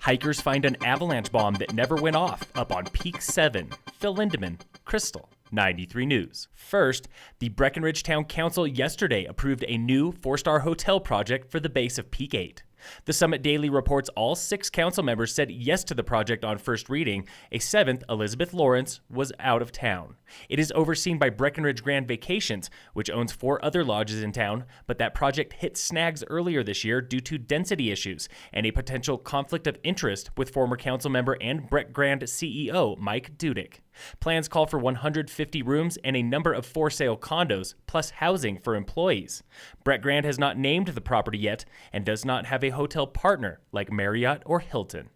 Hikers find an avalanche bomb that never went off up on Peak 7. Phil Lindemann, Krystal, 93 News. First, the Breckenridge Town Council yesterday approved a new 4-star hotel project for the base of Peak 8. The Summit Daily reports all 6 council members said yes to the project on first reading. A 7th, Elizabeth Lawrence, was out of town. It is overseen by Breckenridge Grand Vacations, which owns 4 other lodges in town, but that project hit snags earlier this year due to density issues and a potential conflict of interest with former council member and Breck Grand CEO Mike Dudick. Plans call for 150 rooms and a number of for-sale condos, plus housing for employees. Breck Grand has not named the property yet and does not have a hotel partner like Marriott or Hilton.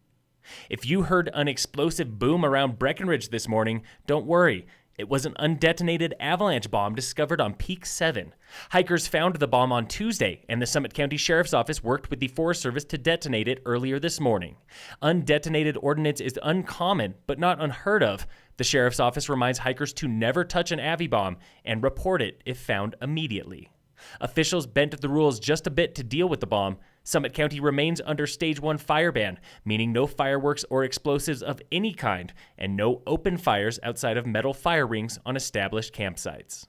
If you heard an explosive boom around Breckenridge this morning, don't worry. It was an undetonated avalanche bomb discovered on Peak 7. Hikers found the bomb on Tuesday, and the Summit County Sheriff's Office worked with the Forest Service to detonate it earlier this morning. Undetonated ordnance is uncommon, but not unheard of. The Sheriff's Office reminds hikers to never touch an avi bomb and report it if found immediately. Officials bent the rules just a bit to deal with the bomb. Summit County remains under Stage 1 fire ban, meaning no fireworks or explosives of any kind, and no open fires outside of metal fire rings on established campsites.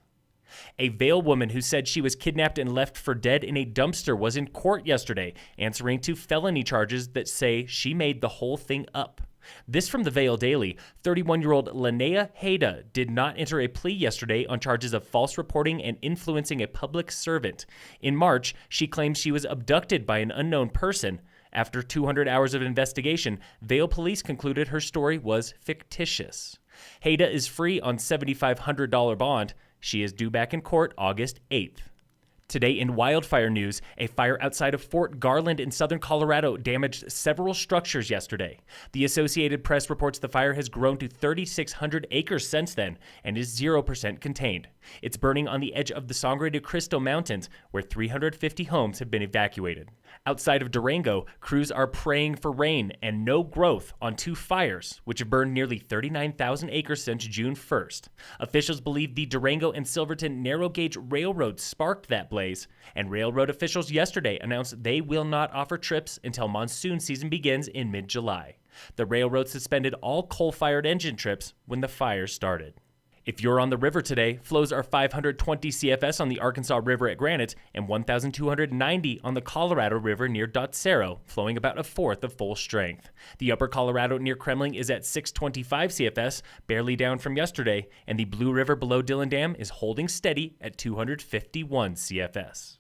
A Vail woman who said she was kidnapped and left for dead in a dumpster was in court yesterday, answering to felony charges that say she made the whole thing up. This from the Vail Daily. 31-year-old Linnea Hayda did not enter a plea yesterday on charges of false reporting and influencing a public servant. In March, she claimed she was abducted by an unknown person. After 200 hours of investigation, Vail police concluded her story was fictitious. Hayda is free on $7,500 bond. She is due back in court August 8th. Today in wildfire news, a fire outside of Fort Garland in southern Colorado damaged several structures yesterday. The Associated Press reports the fire has grown to 3,600 acres since then and is 0% contained. It's burning on the edge of the Sangre de Cristo Mountains, where 350 homes have been evacuated. Outside of Durango, crews are praying for rain and no growth on 2 fires, which have burned nearly 39,000 acres since June 1st. Officials believe the Durango and Silverton narrow gauge railroad sparked that blaze, and railroad officials yesterday announced they will not offer trips until monsoon season begins in mid-July. The railroad suspended all coal-fired engine trips when the fires started. If you're on the river today, flows are 520 CFS on the Arkansas River at Granite and 1,290 on the Colorado River near Dotsero, flowing about a fourth of full strength. The upper Colorado near Kremling is at 625 CFS, barely down from yesterday, and the Blue River below Dillon Dam is holding steady at 251 CFS.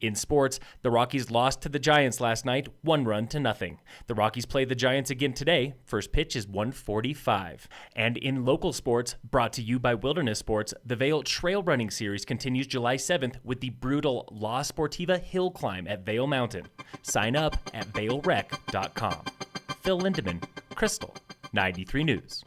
In sports, the Rockies lost to the Giants last night, 1-0. The Rockies play the Giants again today. First pitch is 1:45. And in local sports, brought to you by Wilderness Sports, the Vail Trail Running Series continues July 7th with the brutal La Sportiva Hill Climb at Vail Mountain. Sign up at vailrec.com. Phil Lindemann, Krystal, 93 News.